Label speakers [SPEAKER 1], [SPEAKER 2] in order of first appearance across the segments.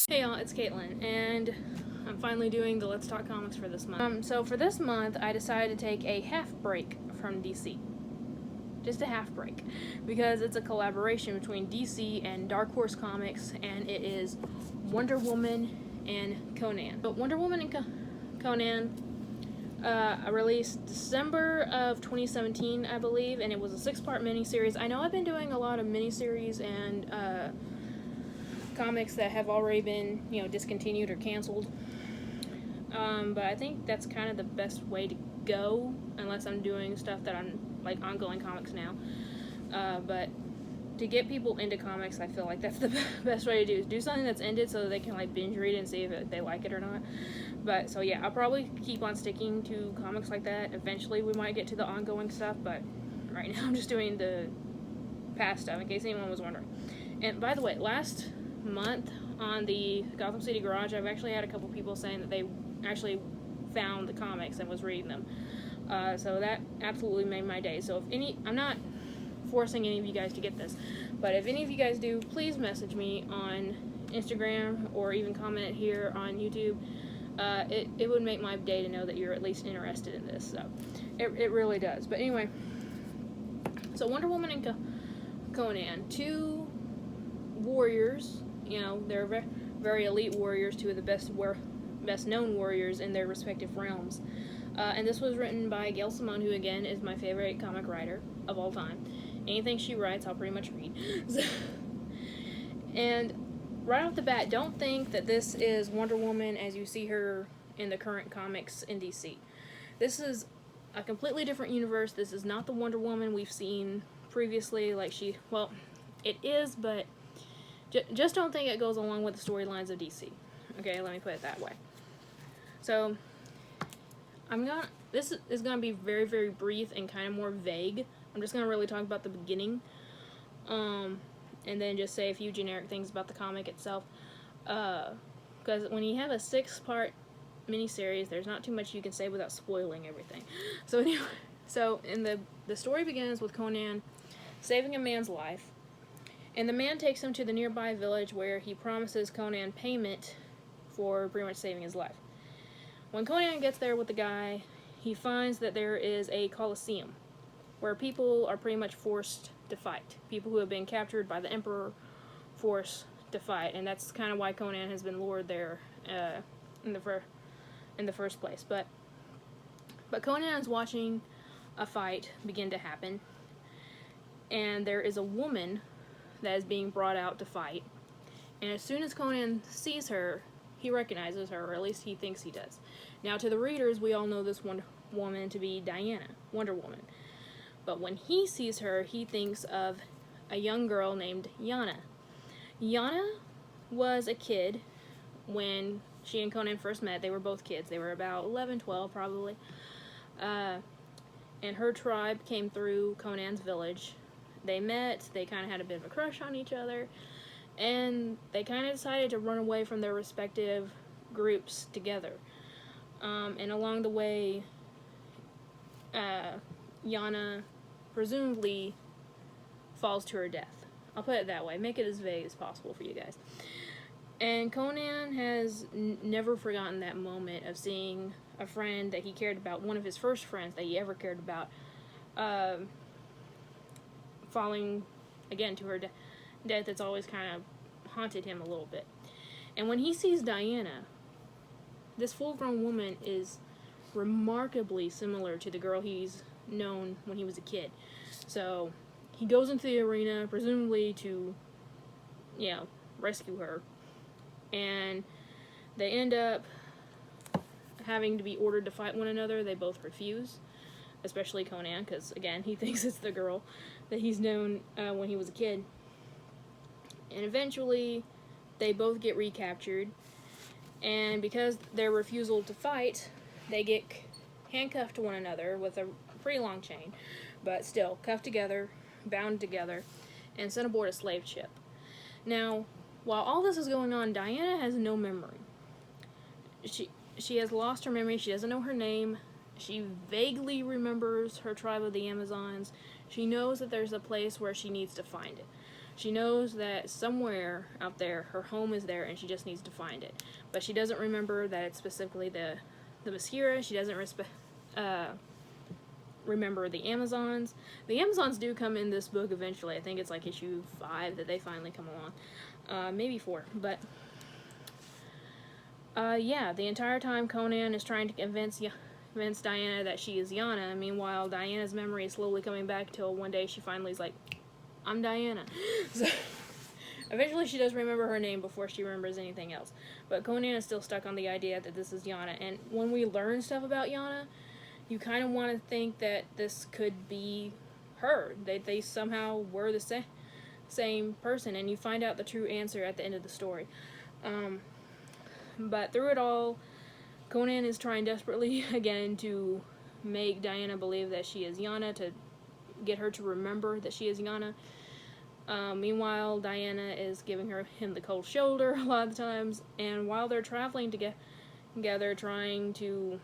[SPEAKER 1] Hey y'all, it's Caitlin, and I'm finally doing the Let's Talk Comics for this month. So for this month, I decided to take a half break from DC. Just a half break. Because it's a collaboration between DC and Dark Horse Comics, and it is Wonder Woman and Conan. But Wonder Woman and Conan released December of 2017, I believe, and it was a 6-part miniseries. I know I've been doing a lot of miniseries and comics that have already been, discontinued or canceled. But I think that's kind of the best way to go, unless I'm doing stuff that I'm, like, ongoing comics now. But to get people into comics, I feel like that's the best way to do, is do something that's ended so that they can, like, binge read it and see if they like it or not. But, so yeah, I'll probably keep on sticking to comics like that. Eventually we might get to the ongoing stuff, but right now I'm just doing the past stuff, in case anyone was wondering. And by the way, last month on the Gotham City Garage, I've actually had a couple people saying that they actually found the comics and was reading them. So that absolutely made my day. So I'm not forcing any of you guys to get this, but if any of you guys do, please message me on Instagram or even comment here on YouTube. It would make my day to know that you're at least interested in this. So it really does. But anyway, so Wonder Woman and Conan, two warriors. They're very, very elite warriors, two of the best known warriors in their respective realms. And this was written by Gail Simone, who again is my favorite comic writer of all time. Anything she writes, I'll pretty much read. And right off the bat, don't think that this is Wonder Woman as you see her in the current comics in DC. This is a completely different universe. This is not the Wonder Woman we've seen previously. It is, but just don't think it goes along with the storylines of DC. Okay, let me put it that way. So, this is gonna be very, very brief and kind of more vague. I'm just gonna really talk about the beginning, and then just say a few generic things about the comic itself. Because when you have a 6-part miniseries, there's not too much you can say without spoiling everything. So anyway, the story begins with Conan saving a man's life. And the man takes him to the nearby village where he promises Conan payment for pretty much saving his life. When Conan gets there with the guy, he finds that there is a coliseum where people are pretty much forced to fight. People who have been captured by the Emperor forced to fight, and that's kind of why Conan has been lured there in the first place. But Conan is watching a fight begin to happen, and there is a woman that is being brought out to fight. And as soon as Conan sees her, he recognizes her, or at least he thinks he does. Now, to the readers, we all know this woman to be Diana, Wonder Woman. But when he sees her, he thinks of a young girl named Yana. Yana was a kid when she and Conan first met. They were both kids. They were about 11, 12 probably. And her tribe came through Conan's village. They met, they kind of had a bit of a crush on each other, and they kind of decided to run away from their respective groups together. And along the way, Yana presumably falls to her death. I'll put it that way, make it as vague as possible for you guys. And Conan has never forgotten that moment of seeing a friend that he cared about, one of his first friends that he ever cared about, falling again to her death. That's always kind of haunted him a little bit. And when he sees Diana, this full-grown woman is remarkably similar to the girl he's known when he was a kid. So he goes into the arena, presumably to, rescue her. And they end up having to be ordered to fight one another. They both refuse, especially Conan, because, again, he thinks it's the girl that he's known when he was a kid. And eventually, they both get recaptured, and because their refusal to fight, they get handcuffed to one another with a pretty long chain, but still cuffed together, bound together, and sent aboard a slave ship. Now, while all this is going on, Diana has no memory. She has lost her memory. She doesn't know her name. She vaguely remembers her tribe of the Amazons. She knows that there's a place where she needs to find it. She knows that somewhere out there, her home is there, and she just needs to find it. But she doesn't remember that it's specifically the Mascara. She doesn't remember the Amazons. The Amazons do come in this book eventually. I think it's like issue 5 that they finally come along. Maybe 4. But, yeah, the entire time Conan is trying to convince Diana that she is Yana. Meanwhile, Diana's memory is slowly coming back till one day she finally is like, I'm Diana. So, eventually she does remember her name before she remembers anything else. But Conan is still stuck on the idea that this is Yana. And when we learn stuff about Yana, you kind of want to think that this could be her. They somehow were the same person. And you find out the true answer at the end of the story. But through it all, Conan is trying desperately again to make Diana believe that she is Yana, to get her to remember that she is Yana. Meanwhile, Diana is giving him the cold shoulder a lot of the times, and while they're traveling together, trying to,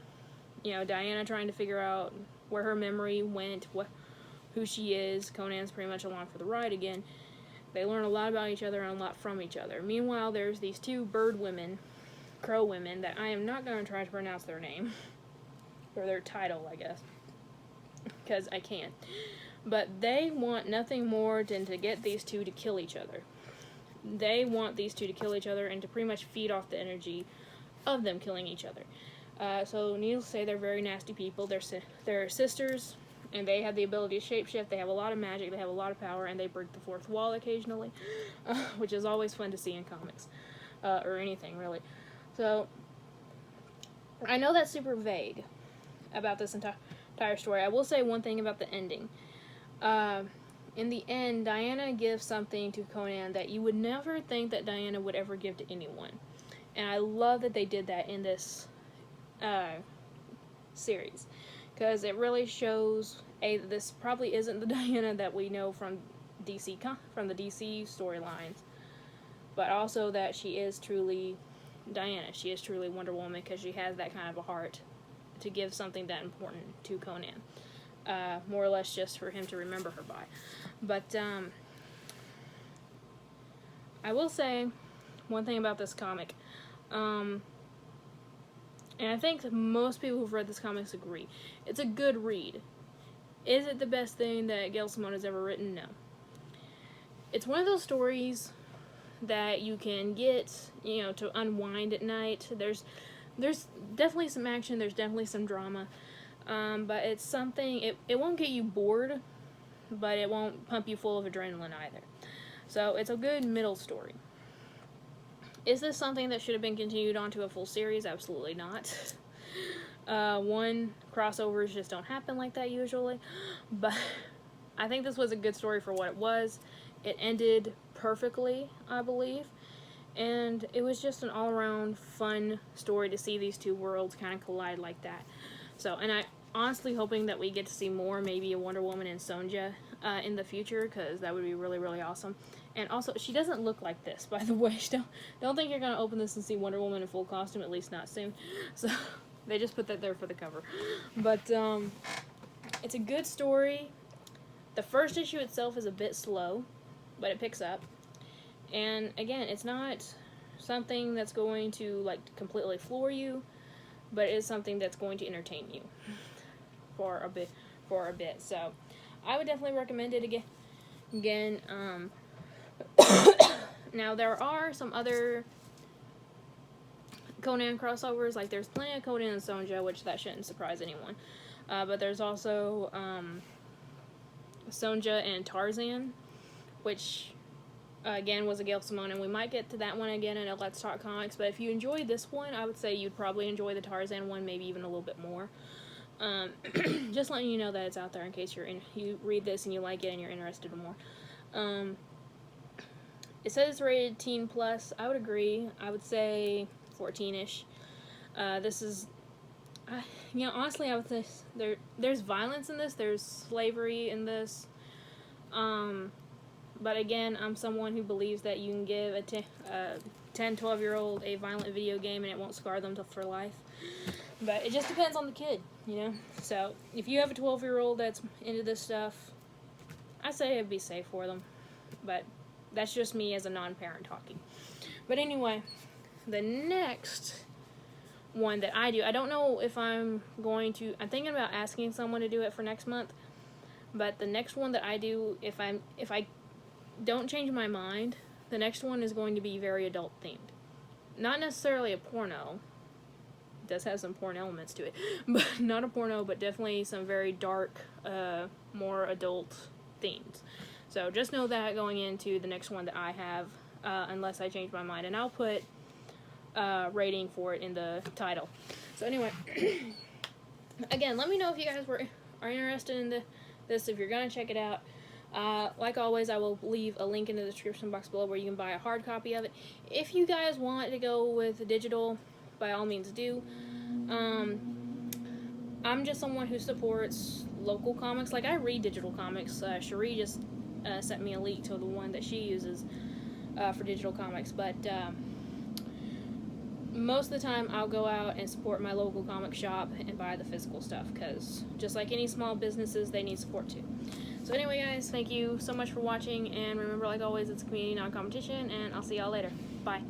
[SPEAKER 1] Diana trying to figure out where her memory went, who she is, Conan's pretty much along for the ride again. They learn a lot about each other and a lot from each other. Meanwhile, there's these 2 crow women, that I am not going to try to pronounce their name, or their title, I guess, because I can't. But they want nothing more than to get these 2 to kill each other. They want these 2 to kill each other and to pretty much feed off the energy of them killing each other. So needless to say, they're very nasty people. They're sisters, and they have the ability to shapeshift. They have a lot of magic, they have a lot of power, and they break the 4th wall occasionally, which is always fun to see in comics, or anything, really. So, I know that's super vague about this entire story. I will say one thing about the ending. In the end, Diana gives something to Conan that you would never think that Diana would ever give to anyone. And I love that they did that in this series, because it really shows that this probably isn't the Diana that we know from the DC storylines, but also that she is truly Diana. She is truly Wonder Woman, because she has that kind of a heart to give something that important to Conan. More or less just for him to remember her by. But, I will say one thing about this comic. And I think most people who've read this comic agree. It's a good read. Is it the best thing that Gail Simone has ever written? No. It's one of those stories that you can get, to unwind at night. There's definitely some action, there's definitely some drama, but it's something, it won't get you bored, but it won't pump you full of adrenaline either. So it's a good middle story. Is this something that should have been continued onto a full series? Absolutely not. Crossovers just don't happen like that usually, but I think this was a good story for what it was. It ended perfectly, I believe, and it was just an all-around fun story to see these 2 worlds kind of collide like that. So, and I honestly hoping that we get to see more, maybe a Wonder Woman and Sonja in the future, because that would be really, really awesome. And also, she doesn't look like this, by the way. Don't think you're going to open this and see Wonder Woman in full costume, at least not soon. So, they just put that there for the cover. But, it's a good story. The first issue itself is a bit slow, but it picks up. And again, it's not something that's going to completely floor you, but it is something that's going to entertain you for a bit. So I would definitely recommend it again. Now there are some other Conan crossovers, there's plenty of Conan and Sonja, which that shouldn't surprise anyone, but there's also Sonja and Tarzan, which again was a Gail Simone, and we might get to that one again in a Let's Talk Comics, but if you enjoyed this one, I would say you'd probably enjoy the Tarzan one, maybe even a little bit more. Just letting you know that it's out there in case you read this and you like it and you're interested in more. It says it's rated teen plus. I would agree. I would say 14-ish. This is, honestly, I would say there's violence in this. There's slavery in this. But again, I'm someone who believes that you can give a 10, 12-year-old a violent video game and it won't scar them for life. But it just depends on the kid, So, if you have a 12-year-old that's into this stuff, I say it'd be safe for them. But That's just me as a non-parent talking. But anyway, the next one that I do, I don't know if I'm thinking about asking someone to do it for next month, but the next one that I do, if I don't change my mind, the next one is going to be very adult themed. Not necessarily a porno. It does have some porn elements to it, but not a porno, but definitely some very dark, more adult themes. So just know that going into the next one that I have, unless I change my mind, and I'll put rating for it in the title. So anyway, again, let me know if you guys are interested in this, if you're gonna check it out. Like always, I will leave a link in the description box below where you can buy a hard copy of it. If you guys want to go with digital, by all means do. I'm just someone who supports local comics. Like, I read digital comics. Cherie just sent me a link to the one that she uses for digital comics, but most of the time I'll go out and support my local comic shop and buy the physical stuff, because just like any small businesses, they need support too. So anyway, guys, thank you so much for watching, and remember, like always, it's a community, not a competition, and I'll see y'all later. Bye.